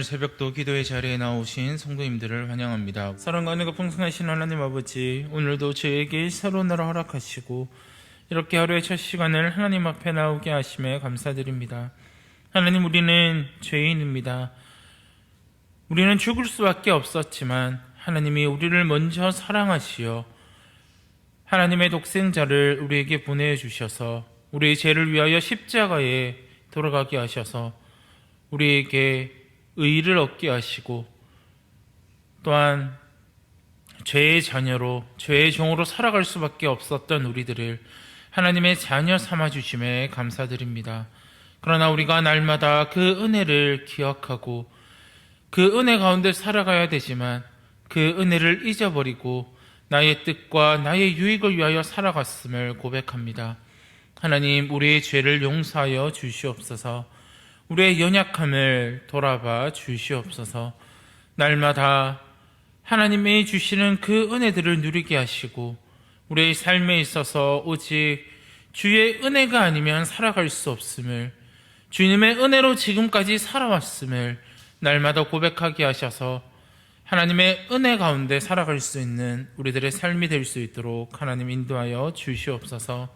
오늘 새벽도 기도의 자리에 나오신 성도님들을 환영합니다. 사랑과 은혜가 풍성하신 하나님 아버지, 오늘도 저에게 새로운 날을 허락하시고 이렇게 하루의 첫 시간을 하나님 앞에 나오게 하심에 감사드립니다. 하나님, 우리는 죄인입니다. 우리는 죽을 수밖에 없었지만 하나님이 우리를 먼저 사랑하시어 하나님의 독생자를 우리에게 보내주셔서 우리의 죄를 위하여 십자가에 돌아가게 하셔서 우리에게 의를 얻게 하시고 또한 죄의 자녀로 죄의 종으로 살아갈 수밖에 없었던 우리들을 하나님의 자녀 삼아주심에 감사드립니다. 그러나 우리가 날마다 그 은혜를 기억하고 그 은혜 가운데 살아가야 되지만 그 은혜를 잊어버리고 나의 뜻과 나의 유익을 위하여 살아갔음을 고백합니다. 하나님, 우리의 죄를 용서하여 주시옵소서. 우리의 연약함을 돌아봐 주시옵소서. 날마다 하나님이 주시는 그 은혜들을 누리게 하시고 우리의 삶에 있어서 오직 주의 은혜가 아니면 살아갈 수 없음을, 주님의 은혜로 지금까지 살아왔음을 날마다 고백하게 하셔서 하나님의 은혜 가운데 살아갈 수 있는 우리들의 삶이 될 수 있도록 하나님 인도하여 주시옵소서.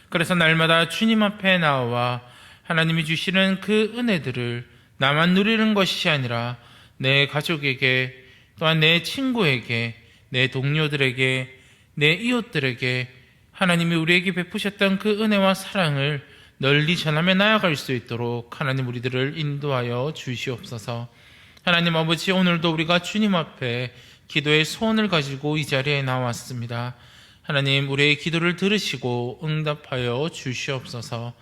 그래서 날마다 주님 앞에 나와 하나님이 주시는 그 은혜들을 나만 누리는 것이 아니라 내 가족에게, 또한 내 친구에게, 내 동료들에게, 내 이웃들에게 하나님이 우리에게 베푸셨던 그 은혜와 사랑을 널리 전하며 나아갈 수 있도록 하나님 우리들을 인도하여 주시옵소서. 하나님 아버지, 오늘도 우리가 주님 앞에 기도의 소원을 가지고 이 자리에 나왔습니다. 하나님, 우리의 기도를 들으시고 응답하여 주시옵소서.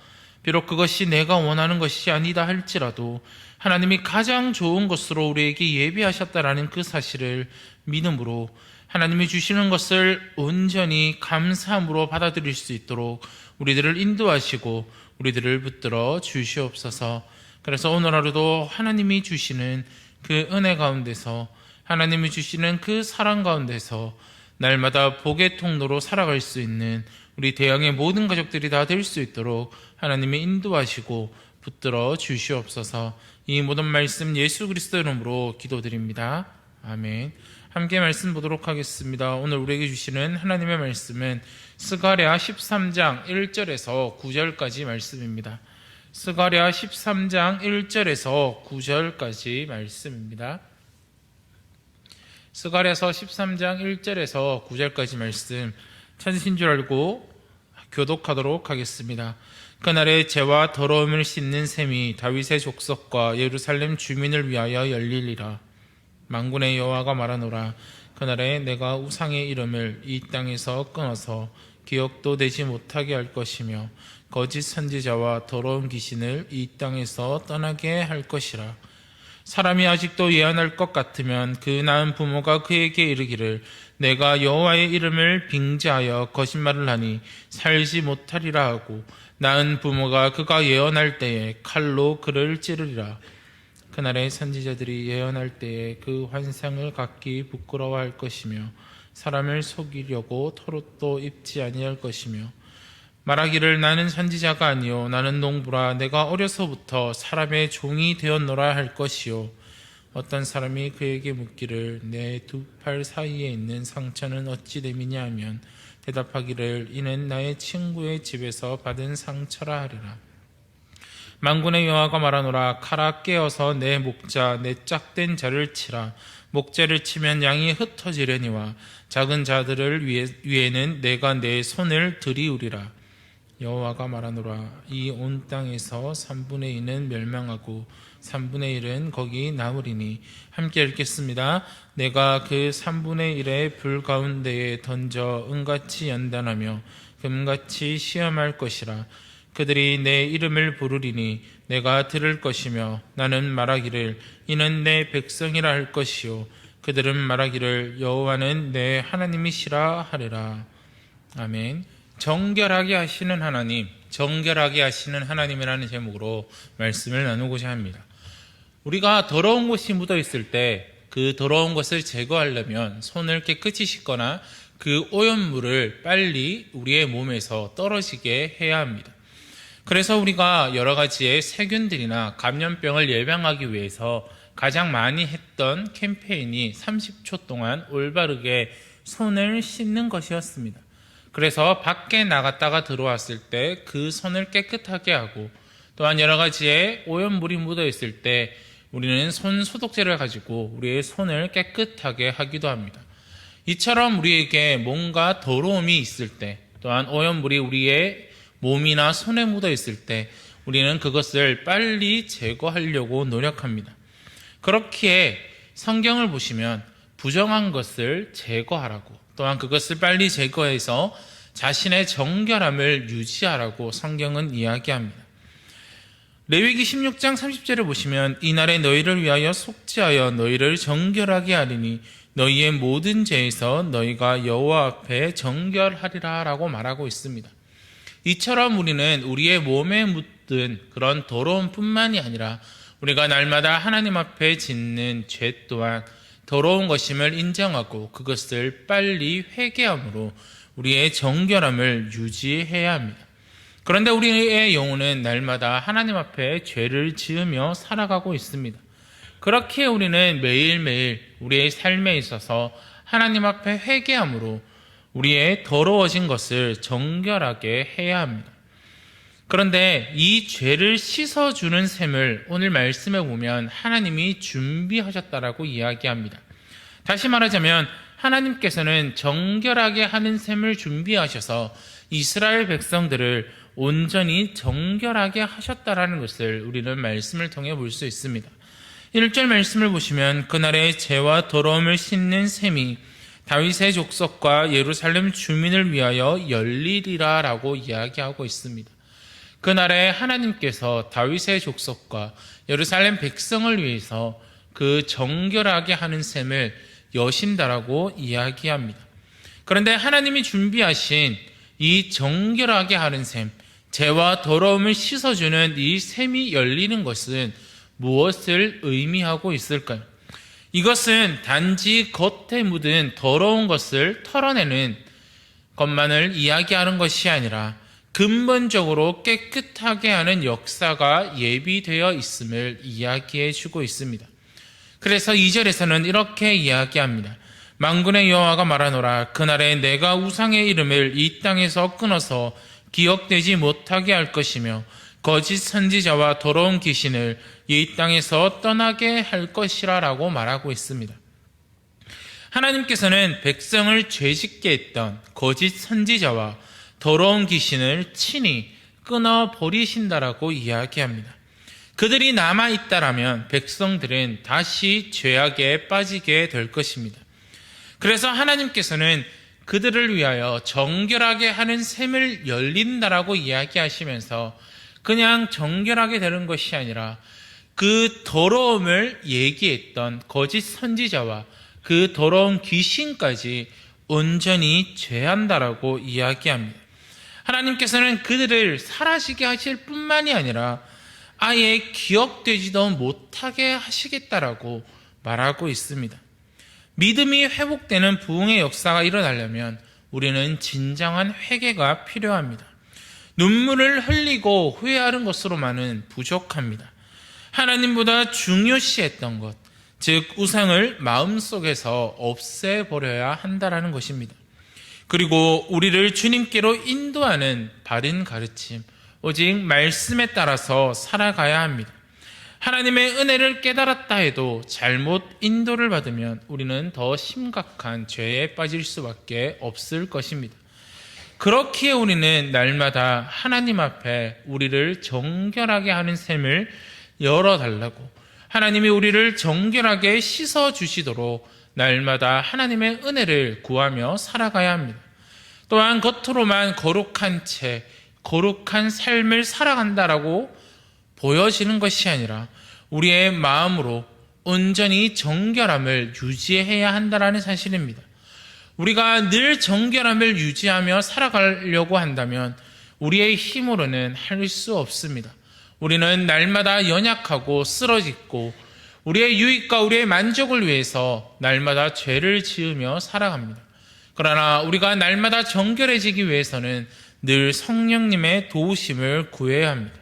비록 그것이 내가 원하는 것이 아니다 할지라도 하나님이 가장 좋은 것으로 우리에게 예비하셨다라는 그 사실을 믿음으로 하나님이 주시는 것을 온전히 감사함으로 받아들일 수 있도록 우리들을 인도하시고 우리들을 붙들어 주시옵소서. 그래서 오늘 하루도 하나님이 주시는 그 은혜 가운데서, 하나님이 주시는 그 사랑 가운데서 날마다 복의 통로로 살아갈 수 있는 우리 대양의 모든 가족들이 다 될 수 있도록 하나님이 인도하시고 붙들어 주시옵소서. 이 모든 말씀 예수 그리스도 이름으로 기도드립니다. 아멘. 함께 말씀 보도록 하겠습니다. 오늘 우리에게 주시는 하나님의 말씀은 스가랴 13장 1절에서 9절까지 말씀입니다. 스가랴 13장 1절에서 9절까지 말씀입니다. 스가랴서 13장 1절에서 9절까지 말씀 찾으신 줄 알고 교독하도록 하겠습니다. 그날에 죄와 더러움을 씻는 셈이 다윗의 족속과 예루살렘 주민을 위하여 열리리라. 만군의 여호와가 말하노라. 그날에 내가 우상의 이름을 이 땅에서 끊어서 기억도 되지 못하게 할 것이며 거짓 선지자와 더러운 귀신을 이 땅에서 떠나게 할 것이라. 사람이 아직도 예언할 것 같으면 그 낳은 부모가 그에게 이르기를 내가 여호와의 이름을 빙자하여 거짓말을 하니 살지 못하리라 하고 낳은 부모가 그가 예언할 때에 칼로 그를 찌르리라. 그날에 선지자들이 예언할 때에 그 환상을 갖기 부끄러워할 것이며 사람을 속이려고 털옷도 입지 아니할 것이며 말하기를 나는 선지자가 아니요 나는 농부라 내가 어려서부터 사람의 종이 되었노라 할 것이요. 어떤 사람이 그에게 묻기를 내 두 팔 사이에 있는 상처는 어찌 됨이냐 하면 대답하기를 이는 나의 친구의 집에서 받은 상처라 하리라. 만군의 여호와가 말하노라. 칼아 깨어서 내 목자 내 짝된 자를 치라. 목자를 치면 양이 흩어지려니와 작은 자들을 위에는 내가 내 손을 들이우리라. 여호와가 말하노라. 이 온 땅에서 3분의 2는 멸망하고 3분의 1은 거기 남으리니. 함께 읽겠습니다. 내가 그 3분의 1의 불 가운데에 던져 은같이 연단하며 금같이 시험할 것이라. 그들이 내 이름을 부르리니 내가 들을 것이며 나는 말하기를 이는 내 백성이라 할 것이요 그들은 말하기를 여호와는 내 하나님이시라 하리라. 아멘. 정결하게 하시는 하나님, 정결하게 하시는 하나님이라는 제목으로 말씀을 나누고자 합니다. 우리가 더러운 것이 묻어 있을 때 그 더러운 것을 제거하려면 손을 깨끗이 씻거나 그 오염물을 빨리 우리의 몸에서 떨어지게 해야 합니다. 그래서 우리가 여러 가지의 세균들이나 감염병을 예방하기 위해서 가장 많이 했던 캠페인이 30초 동안 올바르게 손을 씻는 것이었습니다. 그래서 밖에 나갔다가 들어왔을 때 그 손을 깨끗하게 하고, 또한 여러 가지의 오염물이 묻어 있을 때 우리는 손 소독제를 가지고 우리의 손을 깨끗하게 하기도 합니다. 이처럼 우리에게 뭔가 더러움이 있을 때, 또한 오염물이 우리의 몸이나 손에 묻어 있을 때 우리는 그것을 빨리 제거하려고 노력합니다. 그렇기에 성경을 보시면 부정한 것을 제거하라고, 또한 그것을 빨리 제거해서 자신의 정결함을 유지하라고 성경은 이야기합니다. 레위기 16장 30절을 보시면 이날에 너희를 위하여 속죄하여 너희를 정결하게 하리니 너희의 모든 죄에서 너희가 여호와 앞에 정결하리라 라고 말하고 있습니다. 이처럼 우리는 우리의 몸에 묻은 그런 더러움뿐만이 아니라 우리가 날마다 하나님 앞에 짓는 죄 또한 더러운 것임을 인정하고 그것을 빨리 회개함으로 우리의 정결함을 유지해야 합니다. 그런데 우리의 영혼은 날마다 하나님 앞에 죄를 지으며 살아가고 있습니다. 그렇게 우리는 매일매일 우리의 삶에 있어서 하나님 앞에 회개함으로 우리의 더러워진 것을 정결하게 해야 합니다. 그런데 이 죄를 씻어주는 셈을 오늘 말씀에 보면 하나님이 준비하셨다라고 이야기합니다. 다시 말하자면 하나님께서는 정결하게 하는 셈을 준비하셔서 이스라엘 백성들을 온전히 정결하게 하셨다라는 것을 우리는 말씀을 통해 볼 수 있습니다. 1절 말씀을 보시면 그날의 죄와 더러움을 씻는 셈이 다윗의 족속과 예루살렘 주민을 위하여 열리리라 라고 이야기하고 있습니다. 그날에 하나님께서 다윗의 족속과 예루살렘 백성을 위해서 그 정결하게 하는 셈을 여신다라고 이야기합니다. 그런데 하나님이 준비하신 이 정결하게 하는 셈, 죄와 더러움을 씻어주는 이 셈이 열리는 것은 무엇을 의미하고 있을까요? 이것은 단지 겉에 묻은 더러운 것을 털어내는 것만을 이야기하는 것이 아니라 근본적으로 깨끗하게 하는 역사가 예비되어 있음을 이야기해 주고 있습니다. 그래서 2절에서는 이렇게 이야기합니다. 만군의 여호와가 말하노라. 그날에 내가 우상의 이름을 이 땅에서 끊어서 기억되지 못하게 할 것이며 거짓 선지자와 더러운 귀신을 이 땅에서 떠나게 할 것이라 라고 말하고 있습니다. 하나님께서는 백성을 죄짓게 했던 거짓 선지자와 더러운 귀신을 친히 끊어버리신다라고 이야기합니다. 그들이 남아있다라면 백성들은 다시 죄악에 빠지게 될 것입니다. 그래서 하나님께서는 그들을 위하여 정결하게 하는 셈을 열린다라고 이야기하시면서 그냥 정결하게 되는 것이 아니라 그 더러움을 얘기했던 거짓 선지자와 그 더러운 귀신까지 온전히 제한다라고 이야기합니다. 하나님께서는 그들을 사라지게 하실 뿐만이 아니라 아예 기억되지도 못하게 하시겠다라고 말하고 있습니다. 믿음이 회복되는 부흥의 역사가 일어나려면 우리는 진정한 회개가 필요합니다. 눈물을 흘리고 후회하는 것으로만은 부족합니다. 하나님보다 중요시했던 것, 즉 우상을 마음속에서 없애버려야 한다라는 것입니다. 그리고 우리를 주님께로 인도하는 바른 가르침, 오직 말씀에 따라서 살아가야 합니다. 하나님의 은혜를 깨달았다 해도 잘못 인도를 받으면 우리는 더 심각한 죄에 빠질 수밖에 없을 것입니다. 그렇기에 우리는 날마다 하나님 앞에 우리를 정결하게 하는 셈을 열어달라고, 하나님이 우리를 정결하게 씻어주시도록 날마다 하나님의 은혜를 구하며 살아가야 합니다. 또한 겉으로만 거룩한 채 거룩한 삶을 살아간다라고 보여지는 것이 아니라 우리의 마음으로 온전히 정결함을 유지해야 한다는 사실입니다. 우리가 늘 정결함을 유지하며 살아가려고 한다면 우리의 힘으로는 할 수 없습니다. 우리는 날마다 연약하고 쓰러지고 우리의 유익과 우리의 만족을 위해서 날마다 죄를 지으며 살아갑니다. 그러나 우리가 날마다 정결해지기 위해서는 늘 성령님의 도우심을 구해야 합니다.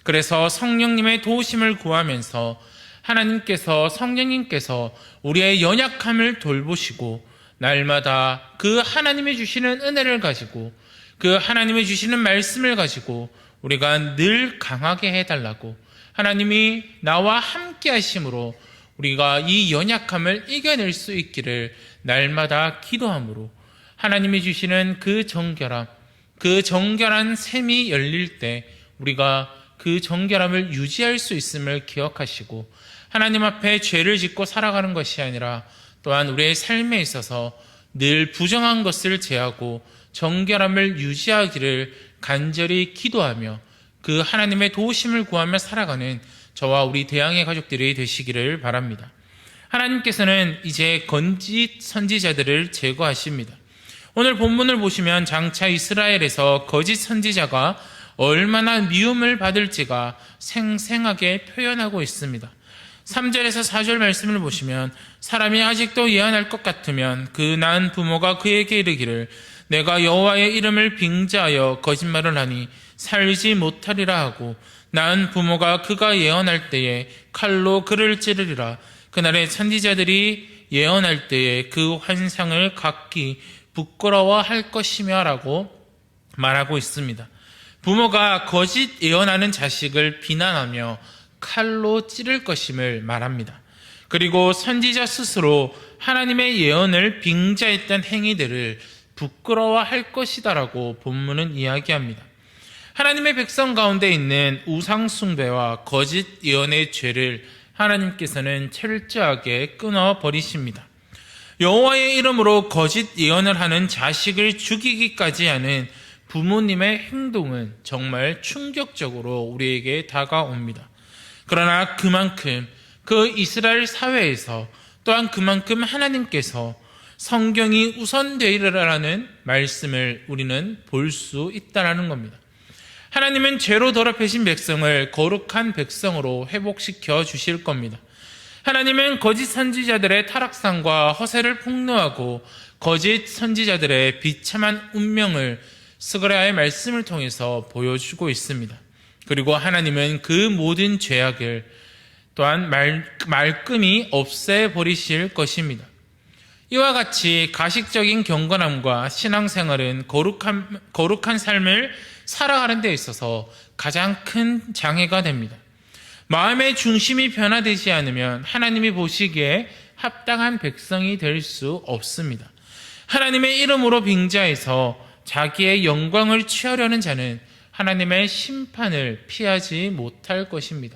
그래서 성령님의 도우심을 구하면서 하나님께서, 성령님께서 우리의 연약함을 돌보시고 날마다 그 하나님이 주시는 은혜를 가지고 그 하나님이 주시는 말씀을 가지고 우리가 늘 강하게 해달라고, 하나님이 나와 함께 하심으로 우리가 이 연약함을 이겨낼 수 있기를 날마다 기도함으로 하나님이 주시는 그 정결한 샘이 열릴 때 우리가 그 정결함을 유지할 수 있음을 기억하시고, 하나님 앞에 죄를 짓고 살아가는 것이 아니라 또한 우리의 삶에 있어서 늘 부정한 것을 제하고 정결함을 유지하기를 간절히 기도하며 그 하나님의 도우심을 구하며 살아가는 저와 우리 대양의 가족들이 되시기를 바랍니다. 하나님께서는 이제 거짓 선지자들을 제거하십니다. 오늘 본문을 보시면 장차 이스라엘에서 거짓 선지자가 얼마나 미움을 받을지가 생생하게 표현하고 있습니다. 3절에서 4절 말씀을 보시면, 사람이 아직도 예언할 것 같으면 그 낳은 부모가 그에게 이르기를 내가 여호와의 이름을 빙자하여 거짓말을 하니 살지 못하리라 하고, 낳은 부모가 그가 예언할 때에 칼로 그를 찌르리라. 그날에 선지자들이 예언할 때에 그 환상을 각기 부끄러워할 것이며 라고 말하고 있습니다. 부모가 거짓 예언하는 자식을 비난하며 칼로 찌를 것임을 말합니다. 그리고 선지자 스스로 하나님의 예언을 빙자했던 행위들을 부끄러워할 것이다라고 본문은 이야기합니다. 하나님의 백성 가운데 있는 우상 숭배와 거짓 예언의 죄를 하나님께서는 철저하게 끊어버리십니다. 여호와의 이름으로 거짓 예언을 하는 자식을 죽이기까지 하는 부모님의 행동은 정말 충격적으로 우리에게 다가옵니다. 그러나 그만큼 그 이스라엘 사회에서 또한 그만큼 하나님께서 성경이 우선되리라는 말씀을 우리는 볼 수 있다는 겁니다. 하나님은 죄로 더럽혀진 백성을 거룩한 백성으로 회복시켜 주실 겁니다. 하나님은 거짓 선지자들의 타락상과 허세를 폭로하고 거짓 선지자들의 비참한 운명을 스가랴의 말씀을 통해서 보여주고 있습니다. 그리고 하나님은 그 모든 죄악을 또한 말끔히 없애버리실 것입니다. 이와 같이 가식적인 경건함과 신앙생활은 거룩한 삶을 살아가는 데 있어서 가장 큰 장애가 됩니다. 마음의 중심이 변화되지 않으면 하나님이 보시기에 합당한 백성이 될 수 없습니다. 하나님의 이름으로 빙자해서 자기의 영광을 취하려는 자는 하나님의 심판을 피하지 못할 것입니다.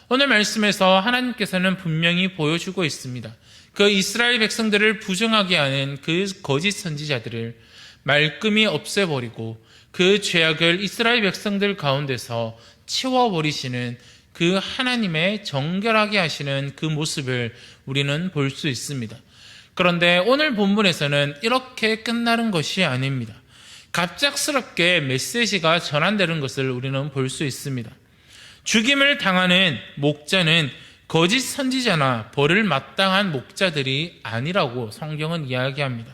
오늘 말씀에서 하나님께서는 분명히 보여주고 있습니다. 그 이스라엘 백성들을 부정하게 하는 그 거짓 선지자들을 말끔히 없애버리고 그 죄악을 이스라엘 백성들 가운데서 치워버리시는 그 하나님의 정결하게 하시는 그 모습을 우리는 볼 수 있습니다. 그런데 오늘 본문에서는 이렇게 끝나는 것이 아닙니다. 갑작스럽게 메시지가 전환되는 것을 우리는 볼 수 있습니다. 죽임을 당하는 목자는 거짓 선지자나 벌을 마땅한 목자들이 아니라고 성경은 이야기합니다.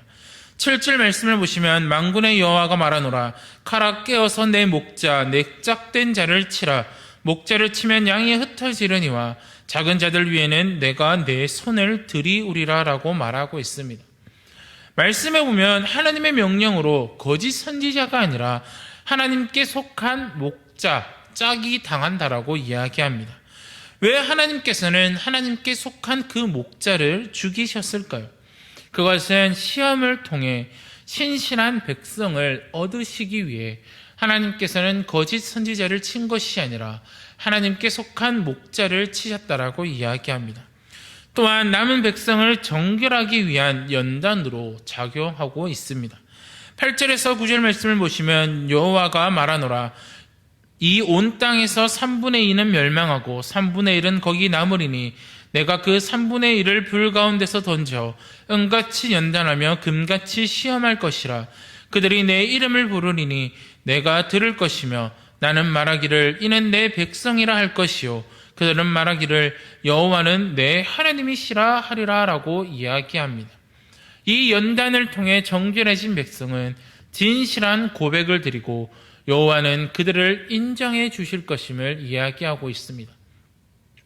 7절 말씀을 보시면 만군의 여호와가 말하노라 칼아 깨어서 내 목자 넥작된 자를 치라. 목자를 치면 양이 흩어지려니와 작은 자들 위에는 내가 내 손을 들이우리라 라고 말하고 있습니다. 말씀에 보면 하나님의 명령으로 거짓 선지자가 아니라 하나님께 속한 목자, 짝이 당한다라고 이야기합니다. 왜 하나님께서는 하나님께 속한 그 목자를 죽이셨을까요? 그것은 시험을 통해 신실한 백성을 얻으시기 위해 하나님께서는 거짓 선지자를 친 것이 아니라 하나님께 속한 목자를 치셨다라고 이야기합니다. 또한 남은 백성을 정결하기 위한 연단으로 작용하고 있습니다. 8절에서 9절 말씀을 보시면 여호와가 말하노라 이 온 땅에서 3분의 2는 멸망하고 3분의 1은 거기 남으리니 내가 그 3분의 1을 불 가운데서 던져 은같이 연단하며 금같이 시험할 것이라. 그들이 내 이름을 부르리니 내가 들을 것이며 나는 말하기를 이는 내 백성이라 할 것이요 그들은 말하기를 여호와는 내 하나님이시라 하리라 라고 이야기합니다. 이 연단을 통해 정결해진 백성은 진실한 고백을 드리고 여호와는 그들을 인정해 주실 것임을 이야기하고 있습니다.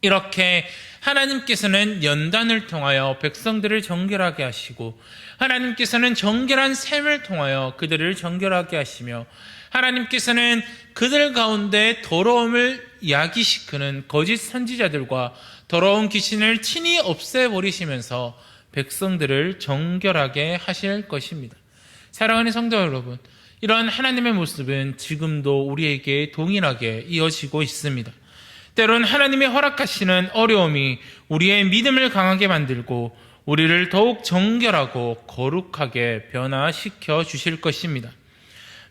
이렇게 하나님께서는 연단을 통하여 백성들을 정결하게 하시고, 하나님께서는 정결한 셈을 통하여 그들을 정결하게 하시며, 하나님께서는 그들 가운데 더러움을 야기시키는 거짓 선지자들과 더러운 귀신을 친히 없애버리시면서 백성들을 정결하게 하실 것입니다. 사랑하는 성도 여러분, 이런 하나님의 모습은 지금도 우리에게 동일하게 이어지고 있습니다. 때론 하나님이 허락하시는 어려움이 우리의 믿음을 강하게 만들고 우리를 더욱 정결하고 거룩하게 변화시켜 주실 것입니다.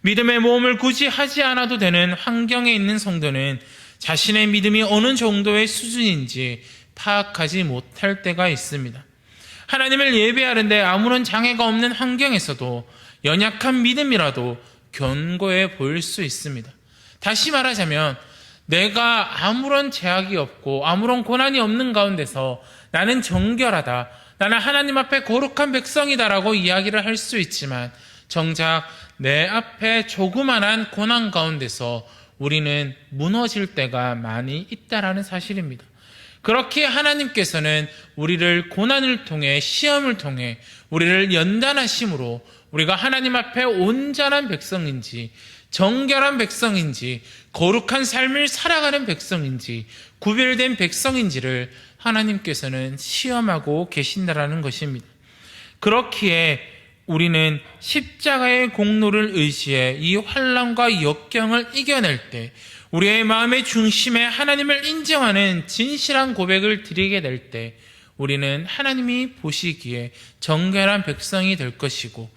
믿음의 모험을 굳이 하지 않아도 되는 환경에 있는 성도는 자신의 믿음이 어느 정도의 수준인지 파악하지 못할 때가 있습니다. 하나님을 예배하는데 아무런 장애가 없는 환경에서도 연약한 믿음이라도 견고해 보일 수 있습니다. 다시 말하자면 내가 아무런 제약이 없고 아무런 고난이 없는 가운데서 나는 정결하다, 나는 하나님 앞에 거룩한 백성이다라고 이야기를 할 수 있지만, 정작 내 앞에 조그만한 고난 가운데서 우리는 무너질 때가 많이 있다라는 사실입니다. 그렇게 하나님께서는 우리를 고난을 통해, 시험을 통해 우리를 연단하심으로 우리가 하나님 앞에 온전한 백성인지, 정결한 백성인지, 거룩한 삶을 살아가는 백성인지, 구별된 백성인지를 하나님께서는 시험하고 계신다라는 것입니다. 그렇기에 우리는 십자가의 공로를 의지해 이 환난과 역경을 이겨낼 때 우리의 마음의 중심에 하나님을 인정하는 진실한 고백을 드리게 될 때 우리는 하나님이 보시기에 정결한 백성이 될 것이고,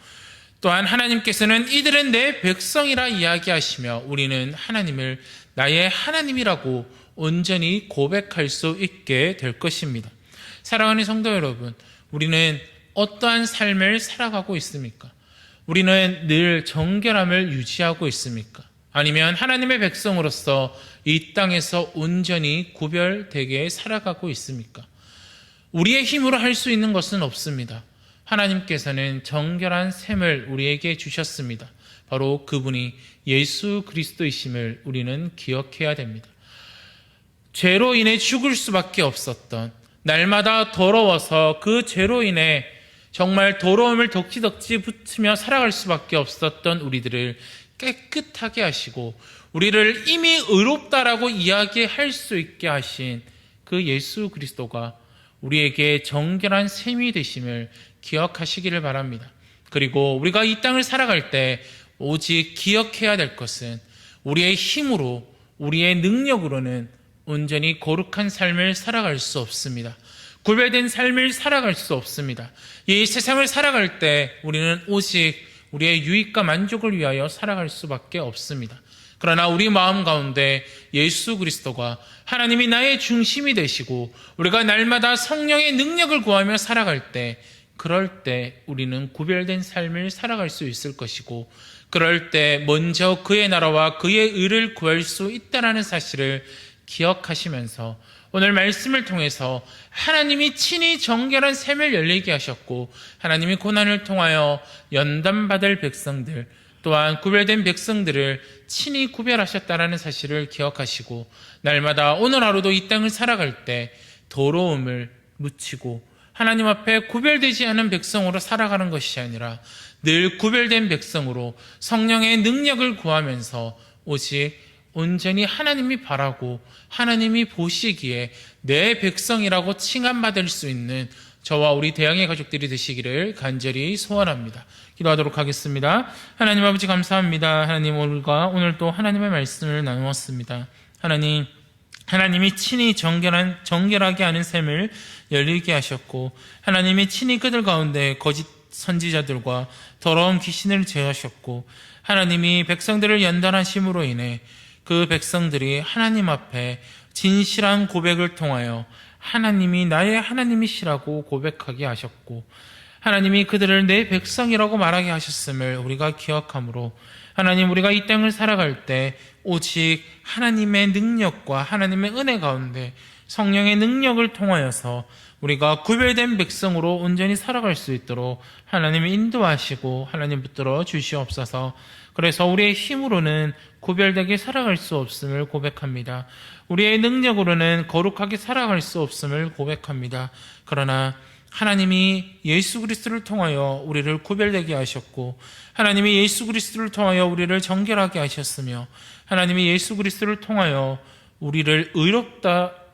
또한 하나님께서는 이들은 내 백성이라 이야기하시며 우리는 하나님을 나의 하나님이라고 온전히 고백할 수 있게 될 것입니다. 사랑하는 성도 여러분, 우리는 어떠한 삶을 살아가고 있습니까? 우리는 늘 정결함을 유지하고 있습니까? 아니면 하나님의 백성으로서 이 땅에서 온전히 구별되게 살아가고 있습니까? 우리의 힘으로 할 수 있는 것은 없습니다. 하나님께서는 정결한 셈을 우리에게 주셨습니다. 바로 그분이 예수 그리스도이심을 우리는 기억해야 됩니다. 죄로 인해 죽을 수밖에 없었던, 날마다 더러워서 그 죄로 인해 정말 더러움을 덕지덕지 붙으며 살아갈 수밖에 없었던 우리들을 깨끗하게 하시고 우리를 이미 의롭다라고 이야기할 수 있게 하신 그 예수 그리스도가 우리에게 정결한 셈이 되심을 기억하시기를 바랍니다. 그리고 우리가 이 땅을 살아갈 때 오직 기억해야 될 것은 우리의 힘으로, 우리의 능력으로는 온전히 거룩한 삶을 살아갈 수 없습니다. 구별된 삶을 살아갈 수 없습니다. 이 세상을 살아갈 때 우리는 오직 우리의 유익과 만족을 위하여 살아갈 수밖에 없습니다. 그러나 우리 마음 가운데 예수 그리스도가 하나님이 나의 중심이 되시고 우리가 날마다 성령의 능력을 구하며 살아갈 때, 그럴 때 우리는 구별된 삶을 살아갈 수 있을 것이고, 그럴 때 먼저 그의 나라와 그의 의를 구할 수 있다는 사실을 기억하시면서 오늘 말씀을 통해서 하나님이 친히 정결한 셈을 열리게 하셨고, 하나님이 고난을 통하여 연단받을 백성들, 또한 구별된 백성들을 친히 구별하셨다는 사실을 기억하시고, 날마다 오늘 하루도 이 땅을 살아갈 때 더러움을 묻히고 하나님 앞에 구별되지 않은 백성으로 살아가는 것이 아니라 늘 구별된 백성으로 성령의 능력을 구하면서 오직 온전히 하나님이 바라고 하나님이 보시기에 내 백성이라고 칭함받을 수 있는 저와 우리 대양의 가족들이 되시기를 간절히 소원합니다. 기도하도록 하겠습니다. 하나님 아버지 감사합니다. 하나님, 오늘 또 하나님의 말씀을 나누었습니다. 하나님이 친히 정결하게 하는 셈을 열리게 하셨고, 하나님이 친히 그들 가운데 거짓 선지자들과 더러운 귀신을 제하셨고, 하나님이 백성들을 연단하심으로 인해 그 백성들이 하나님 앞에 진실한 고백을 통하여 하나님이 나의 하나님이시라고 고백하게 하셨고, 하나님이 그들을 내 백성이라고 말하게 하셨음을 우리가 기억하므로, 하나님, 우리가 이 땅을 살아갈 때 오직 하나님의 능력과 하나님의 은혜 가운데 성령의 능력을 통하여서 우리가 구별된 백성으로 온전히 살아갈 수 있도록 하나님이 인도하시고 하나님 붙들어 주시옵소서. 그래서 우리의 힘으로는 구별되게 살아갈 수 없음을 고백합니다. 우리의 능력으로는 거룩하게 살아갈 수 없음을 고백합니다. 그러나 하나님이 예수 그리스도를 통하여 우리를 구별되게 하셨고, 하나님이 예수 그리스도를 통하여 우리를 정결하게 하셨으며, 하나님이 예수 그리스도를 통하여 우리를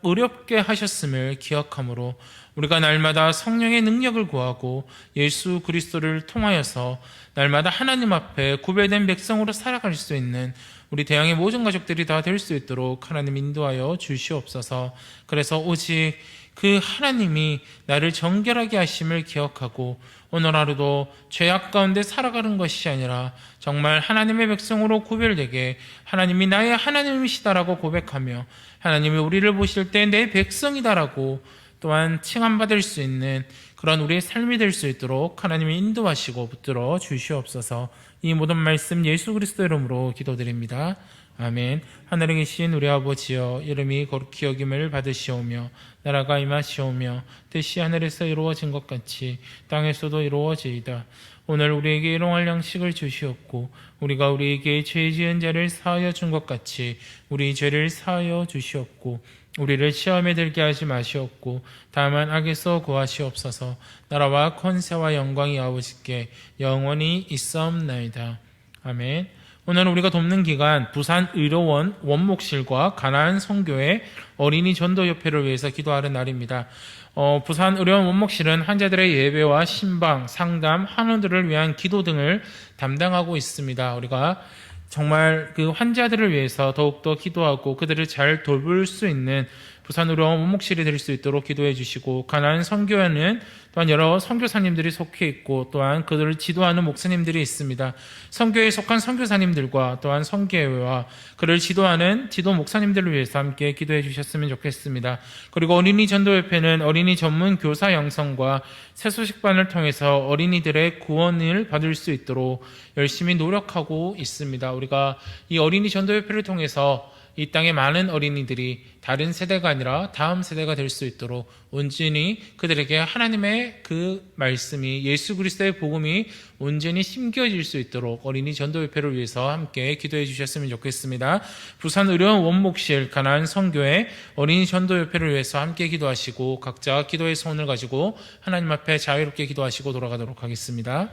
의롭게 하셨음을 기억함으로 우리가 날마다 성령의 능력을 구하고 예수 그리스도를 통하여서 날마다 하나님 앞에 구별된 백성으로 살아갈 수 있는 우리 대양의 모든 가족들이 다 될 수 있도록 하나님 인도하여 주시옵소서. 그래서 오직 그 하나님이 나를 정결하게 하심을 기억하고 오늘 하루도 죄악 가운데 살아가는 것이 아니라 정말 하나님의 백성으로 구별되게 하나님이 나의 하나님이시다라고 고백하며 하나님이 우리를 보실 때 내 백성이다라고 또한 칭함받을 수 있는 그런 우리의 삶이 될 수 있도록 하나님이 인도하시고 붙들어 주시옵소서. 이 모든 말씀 예수 그리스도 이름으로 기도드립니다. 아멘. 하늘에 계신 우리 아버지여, 이름이 거룩히 여김을 받으시오며 나라가 임하시오며 뜻이 하늘에서 이루어진 것 같이 땅에서도 이루어지이다. 오늘 우리에게 일용할 양식을 주시옵고 우리가 우리에게 죄 지은 자를 사하여 준 것 같이 우리 죄를 사하여 주시옵고 우리를 시험에 들게 하지 마시옵고 다만 악에서 구하시옵소서. 나라와 권세와 영광이 아버지께 영원히 있사옵나이다. 아멘. 오늘 우리가 돕는 기간 부산 의료원 원목실과 가나안 선교회 어린이 전도협회를 위해서 기도하는 날입니다. 부산 의료원 원목실은 환자들의 예배와 신방, 상담, 한원들을 위한 기도 등을 담당하고 있습니다. 우리가 정말 그 환자들을 위해서 더욱더 기도하고 그들을 잘 돌볼 수 있는 부산 의료원 원목실이 될 수 있도록 기도해 주시고, 가나안 선교회는 또한 여러 선교사님들이 속해 있고 또한 그들을 지도하는 목사님들이 있습니다. 선교회에 속한 선교사님들과 또한 선교회와 그를 지도하는 지도 목사님들을 위해서 함께 기도해 주셨으면 좋겠습니다. 그리고 어린이 전도협회는 어린이 전문 교사 양성과 새소식반을 통해서 어린이들의 구원을 받을 수 있도록 열심히 노력하고 있습니다. 우리가 이 어린이 전도협회를 통해서 이 땅의 많은 어린이들이 다른 세대가 아니라 다음 세대가 될 수 있도록 온전히 그들에게 하나님의 그 말씀이, 예수 그리스도의 복음이 온전히 심겨질 수 있도록 어린이 전도협회를 위해서 함께 기도해 주셨으면 좋겠습니다. 부산 의료원 원목실, 가나안 선교회, 어린이 전도협회를 위해서 함께 기도하시고 각자 기도의 손을 가지고 하나님 앞에 자유롭게 기도하시고 돌아가도록 하겠습니다.